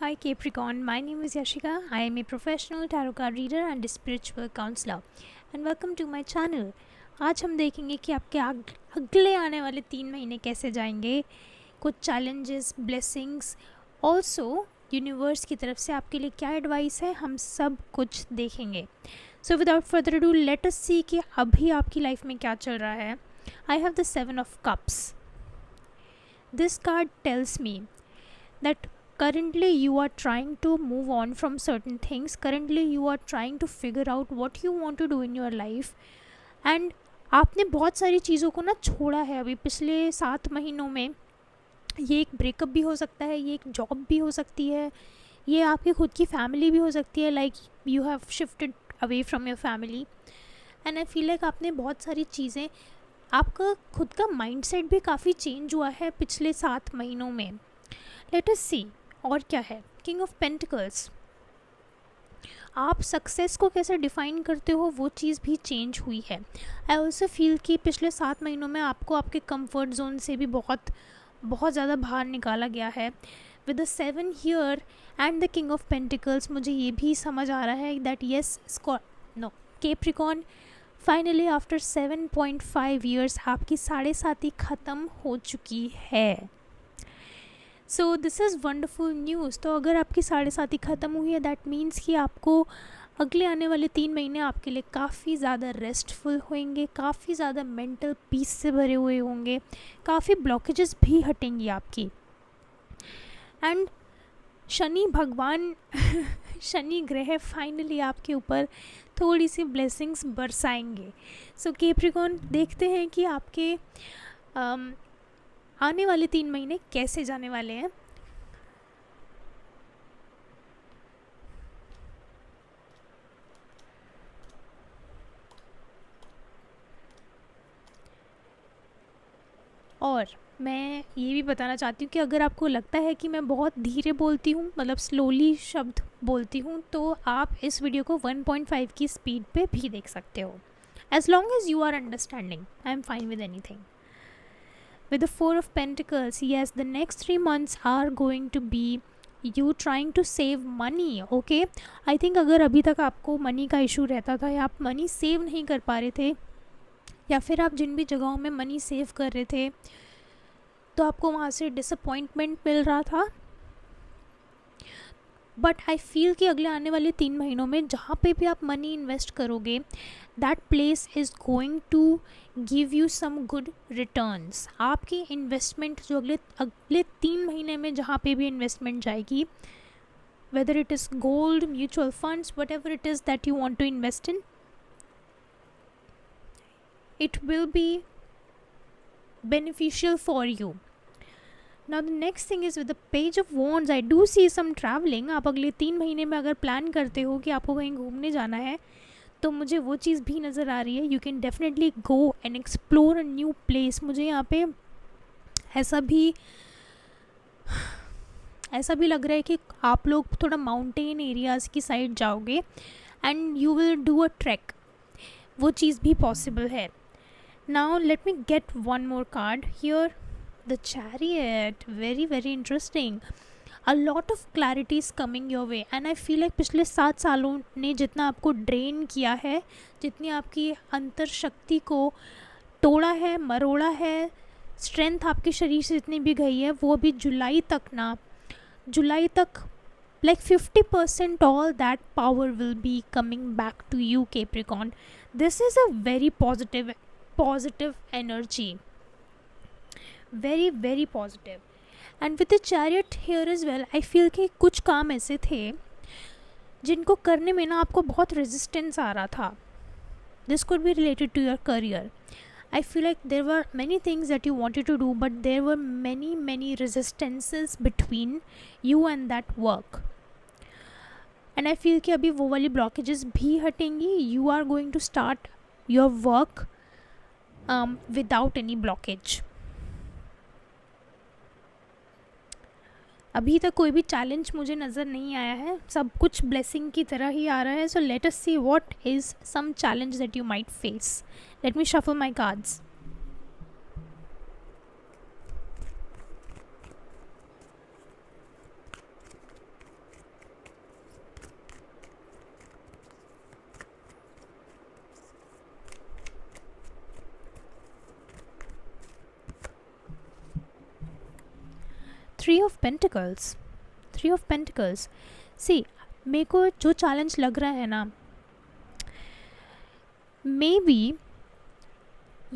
Hi Capricorn, my name is Yashika. I am a professional tarot card reader and a spiritual counselor. And welcome to my channel. आज हम देखेंगे कि आपके अगले आने वाले 3 महीने कैसे जाएंगे, कुछ चैलेंजेस, ब्लेसिंग्स, ऑल्सो यूनिवर्स की तरफ से आपके लिए क्या एडवाइस है, हम सब कुछ देखेंगे. So without further do let us see कि अभी आपकी लाइफ में क्या चल रहा है. I have the 7 of Cups. This card tells me that currently you are trying to move on from certain things. Currently you are trying to figure out what you want to do in your life. And आपने बहुत सारी चीज़ों को ना छोड़ा है अभी पिछले 7 महीनों में. ये एक ब्रेकअप भी हो सकता है, ये एक जॉब भी हो सकती है, ये आपकी खुद की फैमिली भी हो सकती है. Like you have shifted away from your family and I feel like आपने बहुत सारी चीज़ें, आपका खुद का माइंडसेट भी काफ़ी चेंज हुआ है पिछले 7 महीनों में. लेट अस सी और क्या है. King of pentacles. आप सक्सेस को कैसे डिफ़ाइन करते हो वो चीज़ भी चेंज हुई है. आई ऑल्सो फील कि पिछले 7 महीनों में आपको आपके कंफर्ट जोन से भी बहुत बहुत ज़्यादा बाहर निकाला गया है. With the 7 here and the king of pentacles मुझे ये भी समझ आ रहा है that yes Capricorn, finally after 7.5 years आपकी 7.5 ख़त्म हो चुकी है. So this is wonderful news. तो अगर आपकी 7.5 ख़त्म हुई है दैट मीन्स कि आपको अगले आने वाले 3 महीने आपके लिए काफ़ी ज़्यादा रेस्टफुल होंगे, काफ़ी ज़्यादा मेंटल पीस से भरे हुए होंगे, काफ़ी ब्लॉकेजेस भी हटेंगी आपकी. एंड शनि भगवान शनि ग्रह फाइनली आपके ऊपर थोड़ी सी ब्लेसिंग्स बरसाएंगे. सो कैप्रिकॉर्न, देखते हैं कि आपके आने वाले 3 महीने कैसे जाने वाले हैं. और मैं ये भी बताना चाहती हूँ कि अगर आपको लगता है कि मैं बहुत धीरे बोलती हूँ, मतलब स्लोली शब्द बोलती हूँ, तो आप इस वीडियो को 1.5 की स्पीड पे भी देख सकते हो. As long as you are understanding, I am fine with anything. With the 4 of Pentacles, yes, the next 3 months are going to be you trying to save money. Okay, I think अगर अभी तक आपको money का issue रहता था या आप money save नहीं कर पा रहे थे, या फिर आप जिन भी जगहों में मनी सेव कर रहे थे तो आपको वहाँ से डिसअपॉइंटमेंट मिल रहा था, बट आई फील कि अगले आने वाले 3 महीनों में जहाँ पे भी आप मनी इन्वेस्ट करोगे that place is going to give you some good returns. आपकी इन्वेस्टमेंट जो अगले 3 महीने में जहाँ पे भी इन्वेस्टमेंट जाएगी, whether it is gold, mutual funds, whatever it is that you want to invest in, it will be beneficial for you. Now the next thing is with the Page of Wands, I do see some traveling. आप अगले 3 महीने में अगर plan करते हो कि आपको कहीं घूमने जाना है तो मुझे वो चीज़ भी नज़र आ रही है. You can definitely go and explore a new place. मुझे यहाँ पे ऐसा भी लग रहा है कि आप लोग थोड़ा माउंटेन एरियाज़ की साइड जाओगे and you will do a track. वो चीज़ भी पॉसिबल है. Now let me get one more card here. The Chariot, very very interesting. A lot of clarity is coming your way and I feel like पिछले 7 सालों ने जितना आपको drain किया है, जितनी आपकी अंतर शक्ति को तोड़ा है, मरोड़ा है, स्ट्रेंथ आपके शरीर से जितनी भी गई है, वो अभी जुलाई तक like 50% all that power will be coming back to you, Capricorn. This is a very positive energy, very very positive. And with the Chariot here as well, I feel कि कुछ काम ऐसे थे जिनको करने में ना आपको बहुत रेजिस्टेंस आ रहा था. This could be related to your career. I feel like there were many things that you wanted to do but there were many resistances between you and that work. And I feel कि अभी वो वाली blockages भी हटेंगी. You are going to start your work without any blockage. अभी तक कोई भी challenge मुझे नज़र नहीं आया है, सब कुछ ब्लेसिंग की तरह ही आ रहा है. So let us see what is some challenge that you might face. Let me shuffle my cards. Three of pentacles see, मेरे को जो चैलेंज लग रहा है ना, maybe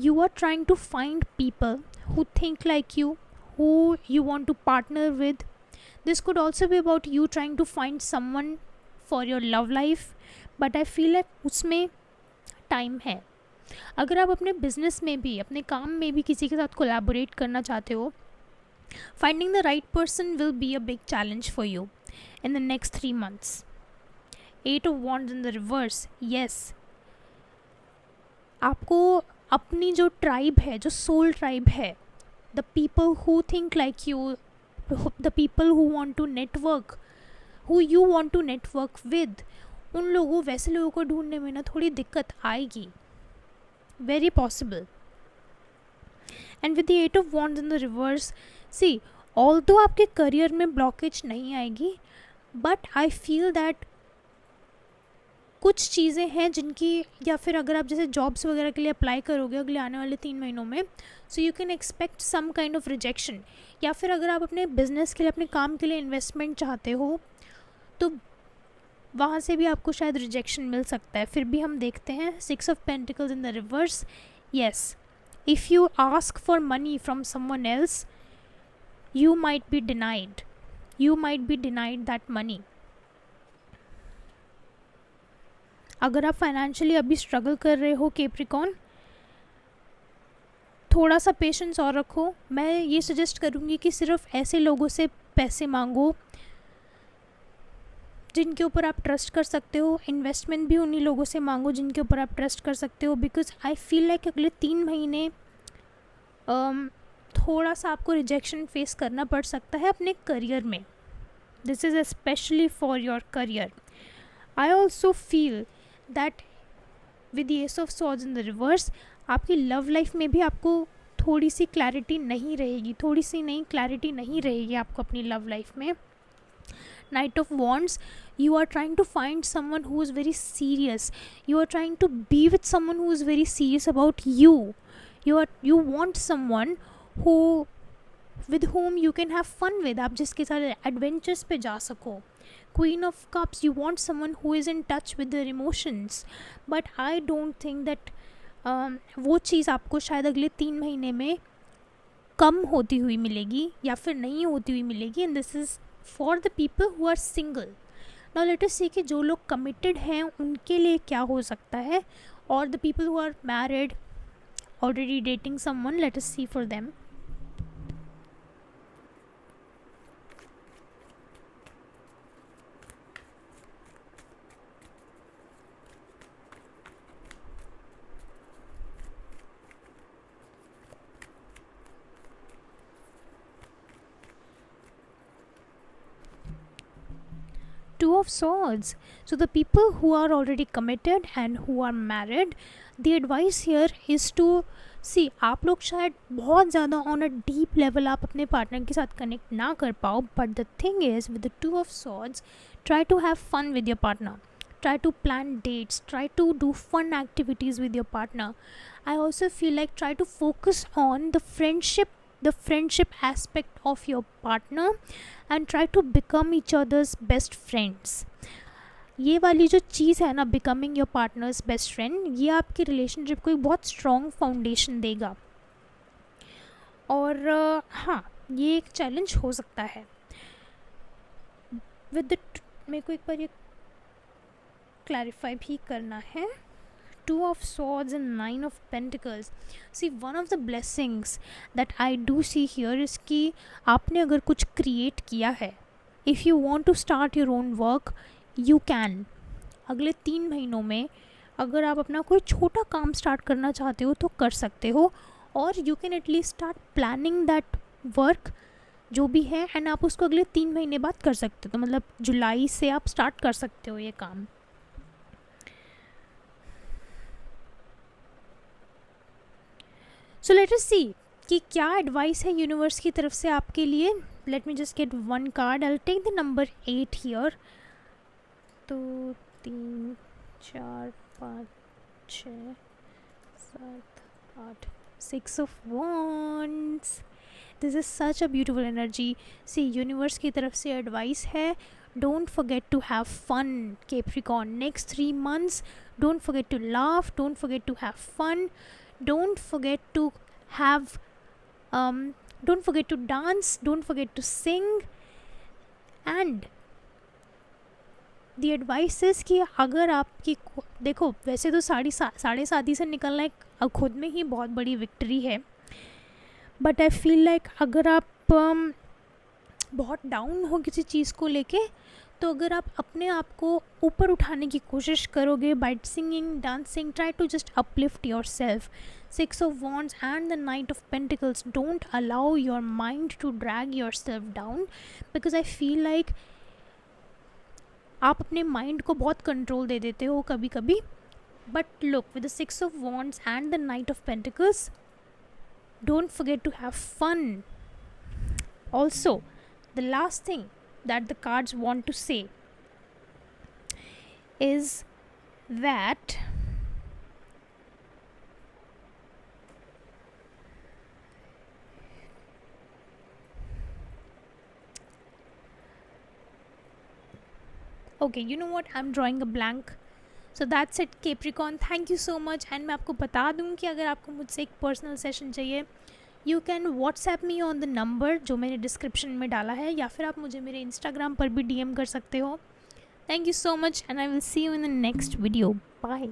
you are trying to find people who think like you, who you want to partner with. This could also be about you trying to find someone for your love life, but I feel like उसमें time है. अगर आप अपने business में भी, अपने काम में भी किसी के साथ कोलैबोरेट करना चाहते हो, finding the right person will be a big challenge for you in the next 3 months. 8 of Wands in the reverse. Yes, आपको अपनी जो ट्राइब है, जो सोल ट्राइब है, the people who think like you, the people who want to network, who you want to network with, उन लोगों, वैसे लोगों को ढूंढने में ना थोड़ी दिक्कत आएगी. Very possible. And with the 8 of wands in the reverse, see, although आपके करियर में ब्लॉकेज नहीं आएगी, बट आई फील दैट कुछ चीज़ें हैं जिनकी, या फिर अगर आप जैसे जॉब्स वगैरह के लिए अप्लाई करोगे अगले आने वाले 3 महीनों में, so you can expect some kind of rejection. या फिर अगर आप अपने बिजनेस के लिए, अपने काम के लिए इन्वेस्टमेंट चाहते हो, तो वहाँ से भी आपको शायद रिजेक्शन मिल सकता है. फिर भी हम देखते हैं 6 of pentacles in the reverse. Yes, if you ask for money from someone else, you might be denied that money. अगर आप फाइनेंशियली अभी स्ट्रगल कर रहे हो कैप्रिकॉर्न, थोड़ा सा पेशेंस और रखो. मैं ये सजेस्ट करूँगी कि सिर्फ ऐसे लोगों से पैसे मांगो जिनके ऊपर आप ट्रस्ट कर सकते हो. इन्वेस्टमेंट भी उन्हीं लोगों से मांगो जिनके ऊपर आप ट्रस्ट कर सकते हो. बिकॉज आई फील लाइक अगले 3 महीने थोड़ा सा आपको रिजेक्शन फेस करना पड़ सकता है अपने करियर में. This is specially for your career. I also feel that with the S of swords in the reverse, आपकी लव लाइफ में भी आपको थोड़ी सी क्लैरिटी नहीं रहेगी, क्लैरिटी नहीं रहेगी आपको अपनी लव लाइफ में. Knight of Wands, you are trying to find someone who is very serious. You are trying to be with someone who is very serious about you. You want someone who with whom you can have fun with, आप जिसके साथ adventures पे जा सको. Queen of Cups, you want someone who is in touch with their emotions, but I don't think that वो चीज़ आपको शायद अगले 3 महीने में कम होती हुई मिलेगी या फिर नहीं होती हुई मिलेगी. And this is for the people who are single. Now let us see कि जो लोग कमिटेड हैं उनके लिए क्या हो सकता है, और the people who are married, already dating someone, let us see for them. Two of Swords. So the people who are already committed and who are married, the advice here is to see, आप लोग शायद बहुत ज़्यादा on a deep level आप अपने partner के साथ connect ना कर पाओ, but the thing is with the 2 of Swords, try to have fun with your partner. Try to plan dates. Try to do fun activities with your partner. I also feel like try to focus on the friendship aspect of your partner and try to become each other's best friends. ये वाली जो चीज़ है ना, becoming your partners best friend, ये आपकी relationship को एक बहुत स्ट्रॉन्ग फाउंडेशन देगा. और हाँ, ये एक चैलेंज हो सकता है विद द, मेरे को एक बार ये क्लैरिफाई भी करना है. 2 of Swords and 9 of Pentacles. See, one of the blessings that I do see here is कि आपने अगर कुछ क्रिएट किया है, if you want to start your own work, you can. अगले 3 महीनों में अगर आप अपना कोई छोटा काम स्टार्ट करना चाहते हो तो कर सकते हो, और you can at least start planning that work जो भी है, एंड आप उसको अगले 3 महीने बाद कर सकते हो. तो मतलब जुलाई से आप स्टार्ट कर सकते हो ये काम. सो लेट अस सी कि क्या एडवाइस है यूनिवर्स की तरफ से आपके लिए. Let me just get 1 card. I will take the number 8 here. 2 3 4 5 6 7 8. 6 of Wands. This is such a beautiful energy. See universe की तरफ से एडवाइस है, don't forget to have fun, Capricorn. Next 3 months, don't forget to laugh, don't forget to have fun, don't forget to have um, don't forget to dance, don't forget to sing. And the advice is कि अगर आपकी देखो, वैसे तो साढ़े शादी से निकलना एक खुद में ही बहुत बड़ी विक्ट्री है, बट आई फील लाइक अगर आप बहुत डाउन हो किसी चीज़ को लेके, तो अगर आप अपने आप को ऊपर उठाने की कोशिश करोगे by singing, dancing, try to just uplift yourself. 6 of Wands and the Knight of Pentacles, don't allow your mind to drag yourself down, because I feel like आप अपने माइंड को बहुत कंट्रोल दे देते हो कभी कभी. But look, with the 6 of Wands and the Knight of Pentacles, don't forget to have fun. Also, the last thing that the cards want to say is that okay, you know what, I'm drawing a blank. So that's it, Capricorn. Thank you so much. And मैं आपको बता दूँ कि अगर आपको मुझसे एक personal session चाहिए, you can WhatsApp me on the number जो मैंने डिस्क्रिप्शन में डाला है, या फिर आप मुझे मेरे इंस्टाग्राम पर भी DM कर सकते हो. Thank you so much, and I will see you in the next video. Bye.